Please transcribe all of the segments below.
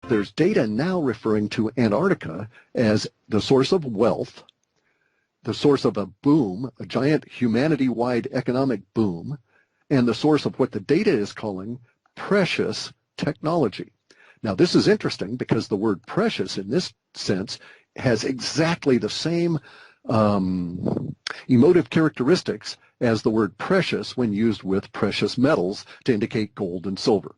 there's data now referring to Antarctica as the source of wealth, the source of a boom, a giant humanity-wide economic boom, and the source of what the data is calling precious technology. Now, this is interesting because the word precious in this sense has exactly the same emotive characteristics as the word precious when used with precious metals to indicate gold and silver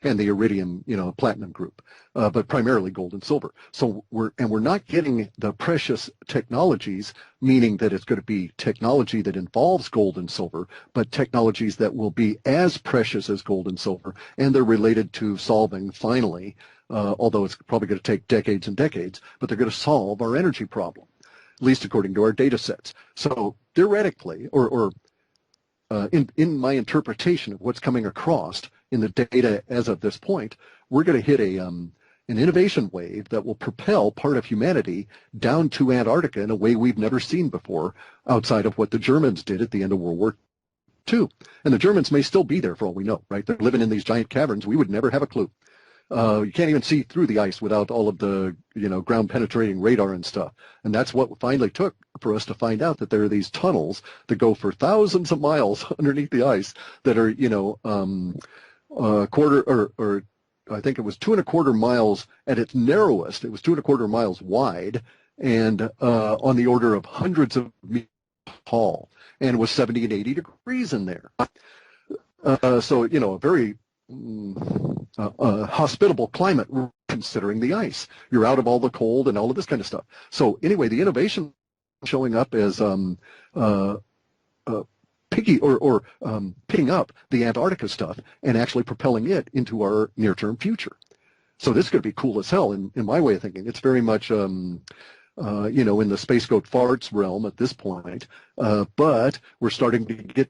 and the iridium, platinum group, but primarily gold and silver. So we're not getting the precious technologies, meaning that it's going to be technology that involves gold and silver, but technologies that will be as precious as gold and silver, and they're related to solving finally, although it's probably going to take decades and decades, but they're going to solve our energy problem, at least according to our data sets. So theoretically, in my interpretation of what's coming across in the data as of this point, we're going to hit an innovation wave that will propel part of humanity down to Antarctica in a way we've never seen before, outside of what the Germans did at the end of World War II. And the Germans may still be there for all we know, right? They're living in these giant caverns. We would never have a clue. You can't even see through the ice without all of the, ground penetrating radar and stuff. And that's what finally took for us to find out that there are these tunnels that go for thousands of miles underneath the ice that are, quarter or I think it was 2.25 miles at its narrowest. It was 2.25 miles wide and on the order of hundreds of meters tall, and it was 70 and 80 degrees in there. So, a very hospitable climate considering the ice. You're out of all the cold and all of this kind of stuff. So anyway, the innovation showing up as picking up the Antarctica stuff and actually propelling it into our near-term future. So this could be cool as hell in my way of thinking. It's very much, in the space goat farts realm at this point, but we're starting to get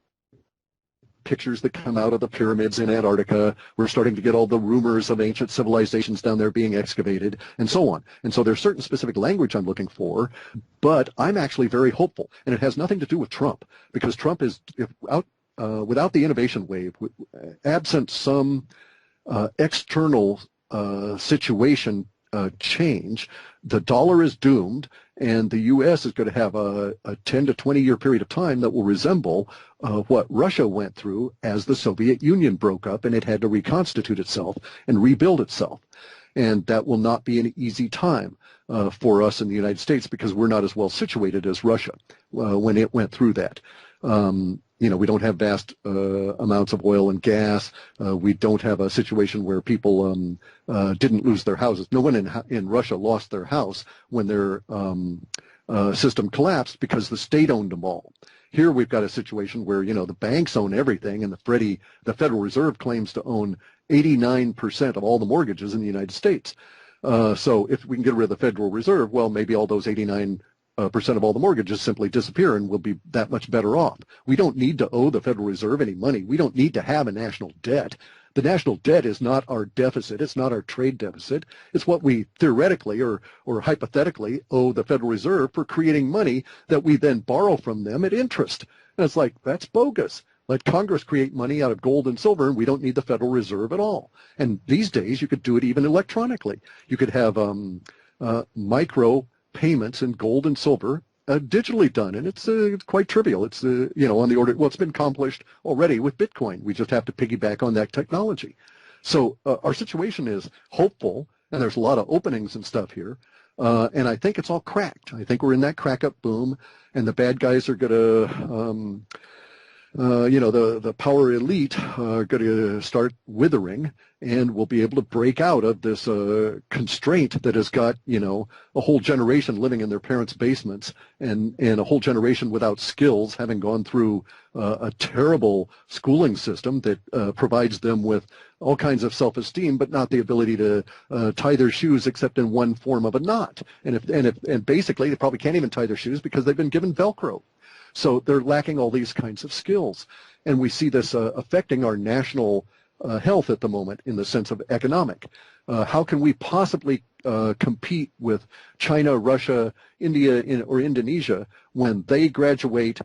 pictures that come out of the pyramids in Antarctica. We're starting to get all the rumors of ancient civilizations down there being excavated and so on. And so there's certain specific language I'm looking for, but I'm actually very hopeful. And it has nothing to do with Trump, because Trump is without the innovation wave, absent some external situation change, the dollar is doomed, and the U.S. is going to have a 10 to 20 year period of time that will resemble what Russia went through as the Soviet Union broke up and it had to reconstitute itself and rebuild itself. And that will not be an easy time for us in the United States, because we're not as well situated as Russia when it went through that. We don't have vast amounts of oil and gas. We don't have a situation where people didn't lose their houses. No one in Russia lost their house when their system collapsed because the state owned them all. Here we've got a situation where, the banks own everything, and the Federal Reserve claims to own 89% of all the mortgages in the United States. So if we can get rid of the Federal Reserve, well, maybe all those 89% of all the mortgages simply disappear and we'll be that much better off. We don't need to owe the Federal Reserve any money. We don't need to have a national debt. The national debt is not our deficit. It's not our trade deficit. It's what we theoretically or hypothetically owe the Federal Reserve for creating money that we then borrow from them at interest. And it's like, that's bogus. Let Congress create money out of gold and silver, and we don't need the Federal Reserve at all. And these days, you could do it even electronically. You could have micro payments in gold and silver digitally done, and it's quite trivial. It's on the order. Well, it's been accomplished already with Bitcoin. We just have to piggyback on that technology. So our situation is hopeful, and there's a lot of openings and stuff here. And I think it's all cracked. I think we're in that crack-up boom, and the bad guys are going to, the power elite are going to start withering, and we'll be able to break out of this constraint that has got, a whole generation living in their parents' basements and a whole generation without skills, having gone through a terrible schooling system that provides them with all kinds of self-esteem, but not the ability to tie their shoes except in one form of a knot. And basically, they probably can't even tie their shoes because they've been given Velcro. So they're lacking all these kinds of skills. And we see this affecting our national health at the moment in the sense of economic. How can we possibly compete with China, Russia, India, or Indonesia when they graduate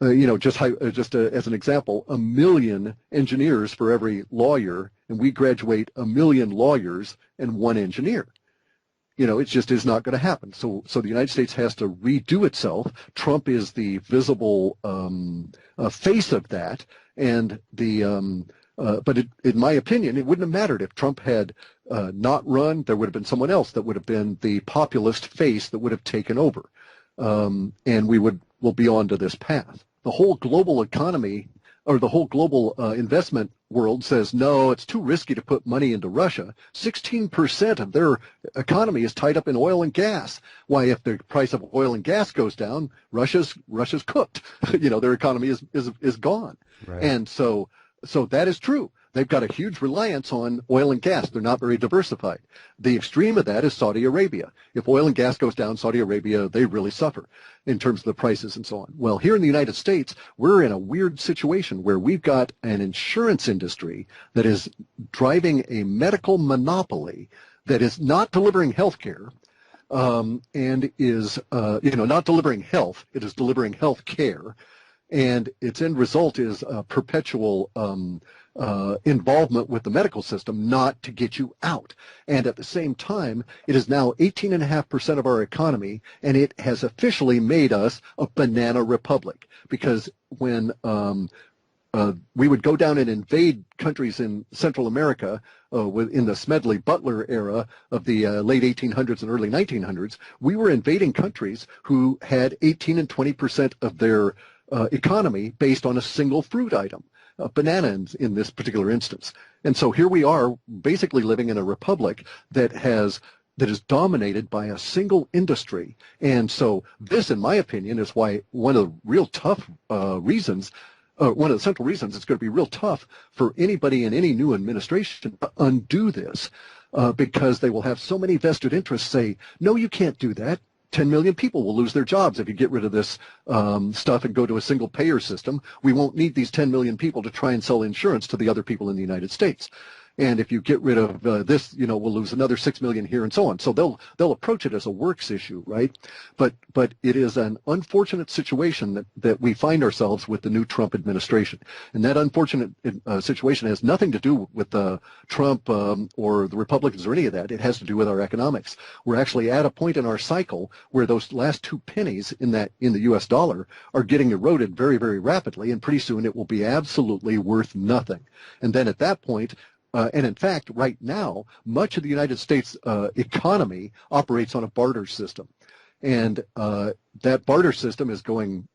as an example, 1 million engineers for every lawyer, and we graduate 1 million lawyers and 1 engineer. It just is not going to happen. So the United States has to redo itself. Trump is the visible face of that, and but in my opinion, it wouldn't have mattered if Trump had not run. There would have been someone else that would have been the populist face that would have taken over, and we'll be on to this path. The whole global economy, or the whole global investment world, says, no, it's too risky to put money into Russia. 16% of their economy is tied up in oil and gas. Why, if the price of oil and gas goes down, Russia's cooked. Their economy is gone. Right. And so that is true. They've got a huge reliance on oil and gas. They're not very diversified. The extreme of that is Saudi Arabia. If oil and gas goes down, Saudi Arabia, they really suffer in terms of the prices and so on. Well, here in the United States, we're in a weird situation where we've got an insurance industry that is driving a medical monopoly that is not delivering health care, and is not delivering health. It is delivering health care. And its end result is perpetual involvement with the medical system, not to get you out. And at the same time, it is now 18.5% of our economy, and it has officially made us a banana republic. Because when we would go down and invade countries in Central America in the Smedley-Butler era of the late 1800s and early 1900s, we were invading countries who had 18 and 20% of their economy based on a single fruit item, banana in this particular instance. And so here we are basically living in a republic that is dominated by a single industry. And so this, in my opinion, is why one of the real tough reasons, one of the central reasons it's going to be real tough for anybody in any new administration to undo this, because they will have so many vested interests say, no, you can't do that. 10 million people will lose their jobs if you get rid of this stuff and go to a single payer system. We won't need these 10 million people to try and sell insurance to the other people in the United States. And if you get rid of this, we'll lose another 6 million here and so on. So they'll approach it as a works issue, right? But it is an unfortunate situation that we find ourselves with the new Trump administration. And that unfortunate situation has nothing to do with Trump or the Republicans or any of that. It has to do with our economics. We're actually at a point in our cycle where those last 2 pennies in the U.S. dollar are getting eroded very, very rapidly, and pretty soon it will be absolutely worth nothing. And then at that point, and in fact, right now, much of the United States economy operates on a barter system. And that barter system is going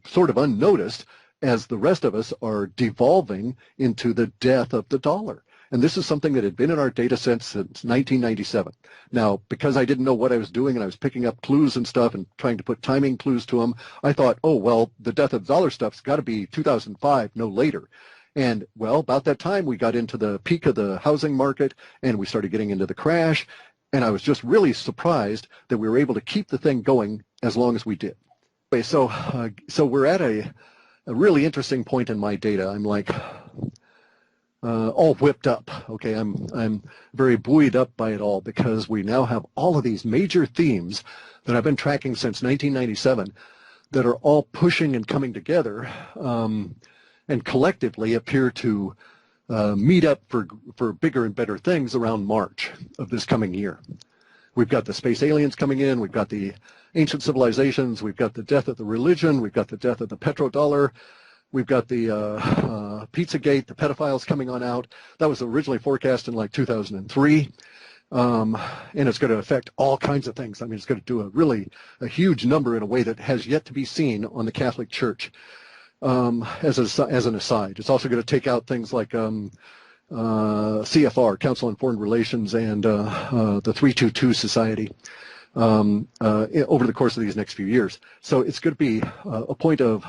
sort of unnoticed as the rest of us are devolving into the death of the dollar. And this is something that had been in our data set since 1997. Now, because I didn't know what I was doing and I was picking up clues and stuff and trying to put timing clues to them, I thought, oh, well, the death of the dollar stuff's got to be 2005, no later. And, well, about that time, we got into the peak of the housing market, and we started getting into the crash, and I was just really surprised that we were able to keep the thing going as long as we did. Okay, so we're at a really interesting point in my data. I'm like all whipped up, okay? I'm very buoyed up by it all because we now have all of these major themes that I've been tracking since 1997 that are all pushing and coming together, and collectively appear to meet up for bigger and better things around March of this coming year. We've got the space aliens coming in, we've got the ancient civilizations, we've got the death of the religion, we've got the death of the petrodollar, we've got the Pizzagate, the pedophiles coming on out. That was originally forecast in like 2003. And it's going to affect all kinds of things. I mean, it's going to do a huge number in a way that has yet to be seen on the Catholic Church. As an aside, it's also going to take out things like CFR, Council on Foreign Relations, and the 322 Society over the course of these next few years. So it's going to be a point of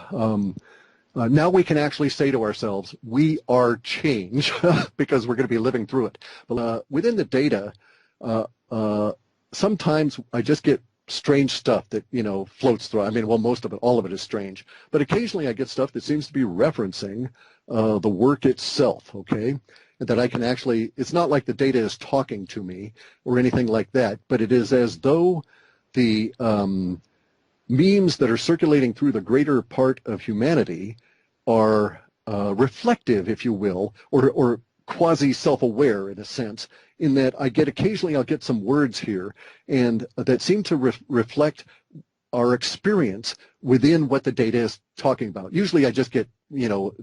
now we can actually say to ourselves, we are change because we're going to be living through it. But within the data, sometimes I just get strange stuff that, floats through. I mean, well, most of it, all of it is strange. But occasionally I get stuff that seems to be referencing the work itself, okay? That I can actually, it's not like the data is talking to me or anything like that, but it is as though the memes that are circulating through the greater part of humanity are reflective, if you will, or quasi-self-aware in a sense, in that occasionally I'll get some words here and that seem to reflect our experience within what the data is talking about. Usually I just get,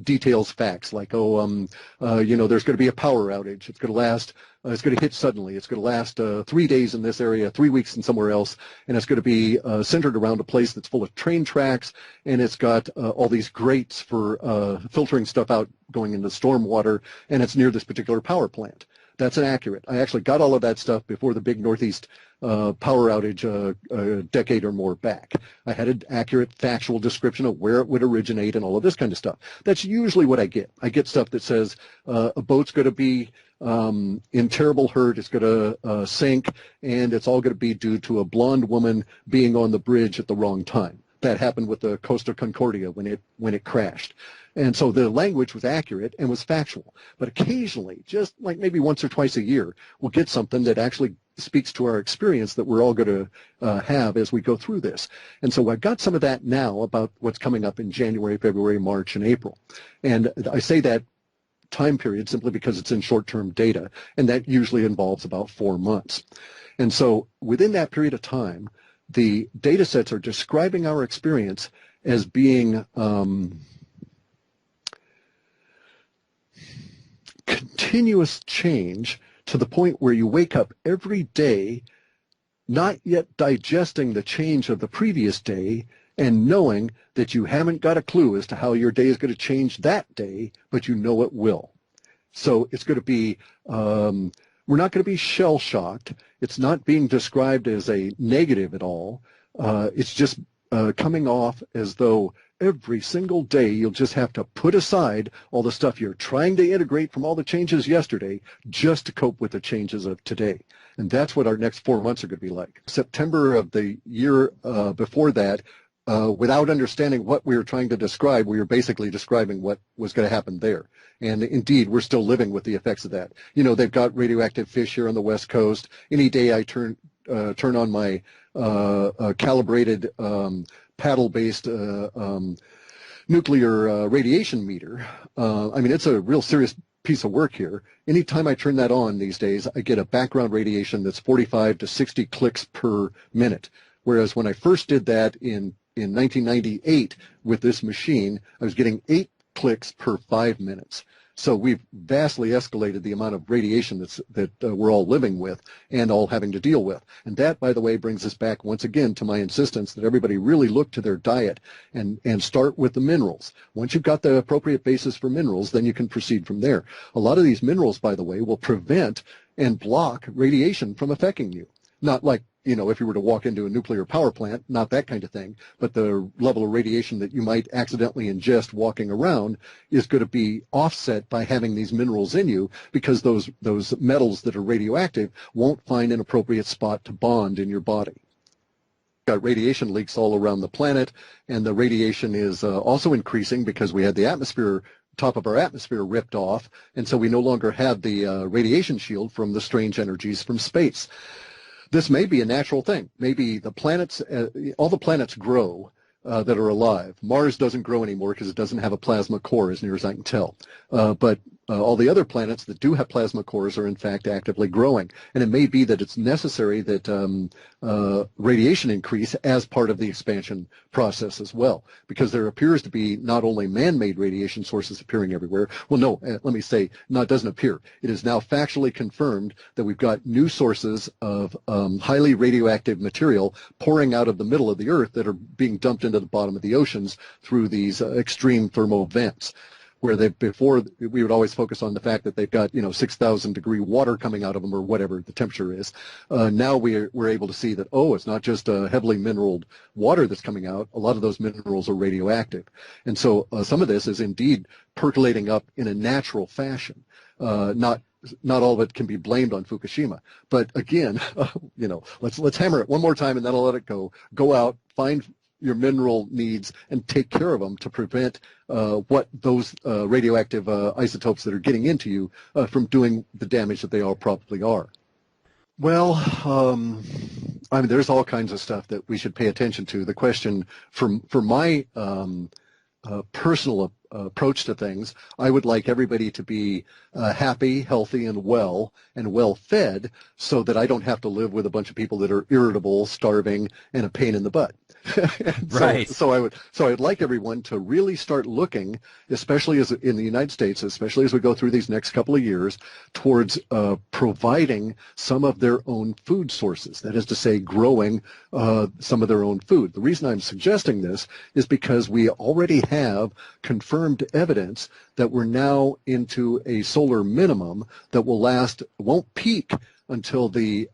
details, facts, like, there's going to be a power outage. It's going to last, it's going to hit suddenly. It's going to last 3 days in this area, 3 weeks in somewhere else, and it's going to be centered around a place that's full of train tracks, and it's got all these grates for filtering stuff out going into storm water, and it's near this particular power plant. That's inaccurate. I actually got all of that stuff before the big Northeast power outage a decade or more back. I had an accurate factual description of where it would originate and all of this kind of stuff. That's usually what I get. I get stuff that says a boat's going to be in terrible hurt, it's going to sink, and it's all going to be due to a blonde woman being on the bridge at the wrong time. That happened with the Costa Concordia when it crashed. And so the language was accurate and was factual. But occasionally, just like maybe once or twice a year, we'll get something that actually speaks to our experience that we're all going to have as we go through this. And so I've got some of that now about what's coming up in January, February, March, and April. And I say that time period simply because it's in short-term data, and that usually involves about 4 months. And so within that period of time, the data sets are describing our experience as being continuous change to the point where you wake up every day not yet digesting the change of the previous day and knowing that you haven't got a clue as to how your day is going to change that day, but you know it will. So it's going to be, we're not going to be shell-shocked. It's not being described as a negative at all. It's just coming off as though every single day you'll just have to put aside all the stuff you're trying to integrate from all the changes yesterday just to cope with the changes of today. And that's what our next 4 months are going to be like. September of the year before that, without understanding what we were trying to describe, we were basically describing what was going to happen there. And indeed, we're still living with the effects of that. They've got radioactive fish here on the West Coast. Any day I turn on my calibrated paddle-based nuclear radiation meter, it's a real serious piece of work here. Anytime I turn that on these days, I get a background radiation that's 45 to 60 clicks per minute. Whereas when I first did that in 1998 with this machine, I was getting 8 clicks per 5 minutes. So we've vastly escalated the amount of radiation that we're all living with and all having to deal with. And that, by the way, brings us back once again to my insistence that everybody really look to their diet and start with the minerals. Once you've got the appropriate basis for minerals, then you can proceed from there. A lot of these minerals, by the way, will prevent and block radiation from affecting you. Not like, if you were to walk into a nuclear power plant, not that kind of thing, but the level of radiation that you might accidentally ingest walking around is going to be offset by having these minerals in you, because those metals that are radioactive won't find an appropriate spot to bond in your body. We've got radiation leaks all around the planet, and the radiation is also increasing because we had the top of our atmosphere ripped off, and so we no longer have the radiation shield from the strange energies from space. This may be a natural thing. Maybe the planets, all the planets grow that are alive. Mars doesn't grow anymore because it doesn't have a plasma core, as near as I can tell. But all the other planets that do have plasma cores are in fact actively growing. And it may be that it's necessary that radiation increase as part of the expansion process as well, because there appears to be not only man-made radiation sources appearing everywhere. Well, no, let me say, no, it doesn't appear. It is now factually confirmed that we've got new sources of highly radioactive material pouring out of the middle of the Earth that are being dumped into the bottom of the oceans through these extreme thermal vents, where before we would always focus on the fact that they've got 6,000 degree water coming out of them or whatever the temperature is. Now we're able to see that, it's not just heavily mineraled water that's coming out. A lot of those minerals are radioactive, and so some of this is indeed percolating up in a natural fashion. Not all of it can be blamed on Fukushima, but again, let's hammer it one more time and then I'll let it go. Go out, find your mineral needs and take care of them to prevent what those radioactive isotopes that are getting into you from doing the damage that they all probably are. Well, I mean, there's all kinds of stuff that we should pay attention to. The question for my personal approach to things, I would like everybody to be happy, healthy, and well fed, so that I don't have to live with a bunch of people that are irritable, starving, and a pain in the butt. Right. So I'd like everyone to really start looking, especially as in the United States, especially as we go through these next couple of years, towards providing some of their own food sources. That is to say, growing some of their own food. The reason I'm suggesting this is because we already have confirmed evidence that we're now into a solar minimum that will last, won't peak until the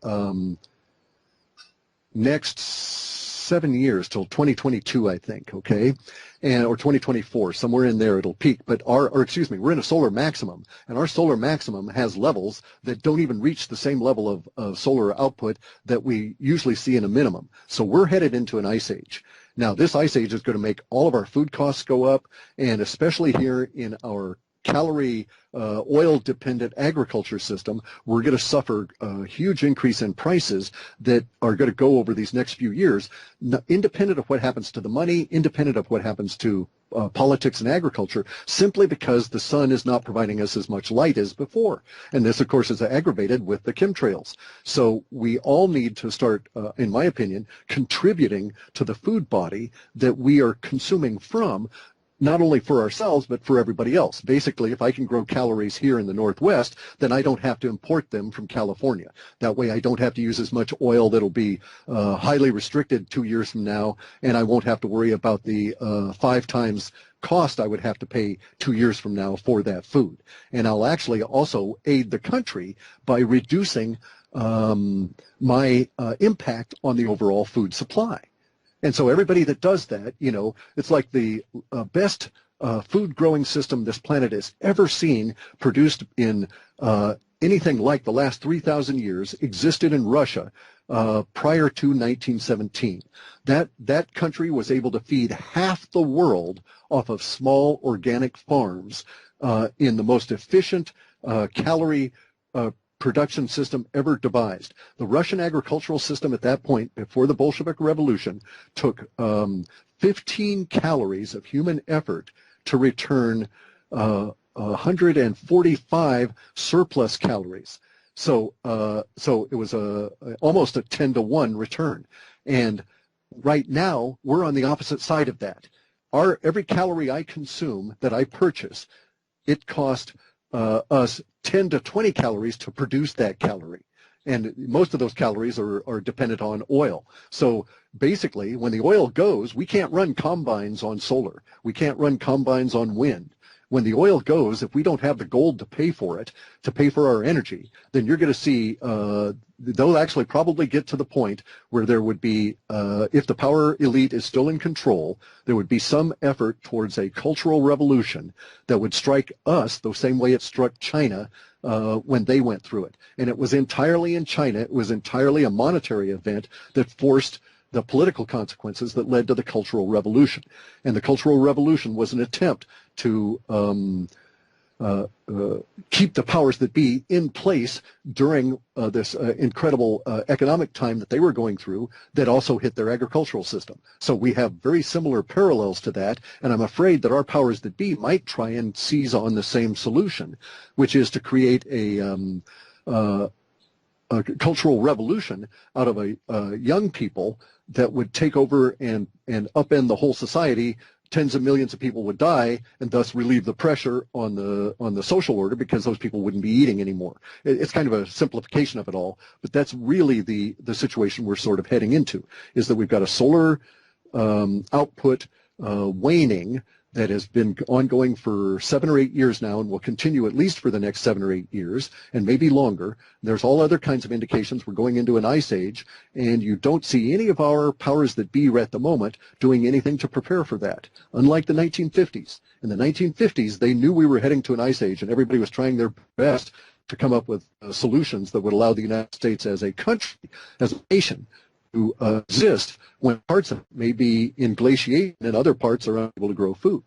next 7 years, till 2022, I think, okay, or 2024, somewhere in there it'll peak. But we're in a solar maximum, and our solar maximum has levels that don't even reach the same level of solar output that we usually see in a minimum. So we're headed into an ice age. Now, this ice age is going to make all of our food costs go up, and especially here in our calorie oil-dependent agriculture system, we're going to suffer a huge increase in prices that are going to go over these next few years, independent of what happens to the money, independent of what happens to politics and agriculture, simply because the sun is not providing us as much light as before. And this, of course, is aggravated with the chemtrails. So we all need to start, in my opinion, contributing to the food body that we are consuming from, not only for ourselves, but for everybody else. Basically, if I can grow calories here in the Northwest, then I don't have to import them from California. That way I don't have to use as much oil that'll be highly restricted 2 years from now, and I won't have to worry about the 5 times cost I would have to pay 2 years from now for that food. And I'll actually also aid the country by reducing my impact on the overall food supply. And so everybody that does that, you know, it's like the best food growing system this planet has ever seen, produced in anything like the last 3,000 years, existed in Russia prior to 1917. That country was able to feed half the world off of small organic farms in the most efficient calorie production system ever devised. The Russian agricultural system at that point, before the Bolshevik Revolution, took 15 calories of human effort to return 145 surplus calories. So it was almost a 10-to-1 return. And right now, we're on the opposite side of that. Every calorie I consume that I purchase, it costs us 10 to 20 calories to produce that calorie. And most of those calories are dependent on oil. So basically, when the oil goes, we can't run combines on solar. We can't run combines on wind. When the oil goes, if we don't have the gold to pay for it, to pay for our energy, then you're going to see they'll actually probably get to the point where there would be, if the power elite is still in control, there would be some effort towards a cultural revolution that would strike us the same way it struck China when they went through it. And it was entirely in China. It was entirely a monetary event that forced the political consequences that led to the Cultural Revolution. And the Cultural Revolution was an attempt to keep the powers that be in place during this incredible economic time that they were going through that also hit their agricultural system. So we have very similar parallels to that, and I'm afraid that our powers that be might try and seize on the same solution, which is to create a cultural revolution out of a young people that would take over and upend the whole society. Tens of millions of people would die, and thus relieve the pressure on the social order, because those people wouldn't be eating anymore. It's kind of a simplification of it all, but that's really the situation we're sort of heading into, is that we've got a solar output waning that has been ongoing for 7 or 8 years now, and will continue at least for the next 7 or 8 years, and maybe longer. There's all other kinds of indications we're going into an ice age, and you don't see any of our powers that be at the moment doing anything to prepare for that, unlike the 1950s. In the 1950s, they knew we were heading to an ice age, and everybody was trying their best to come up with solutions that would allow the United States as a country, as a nation, to exist when parts of it may be in glaciation and other parts are unable to grow food.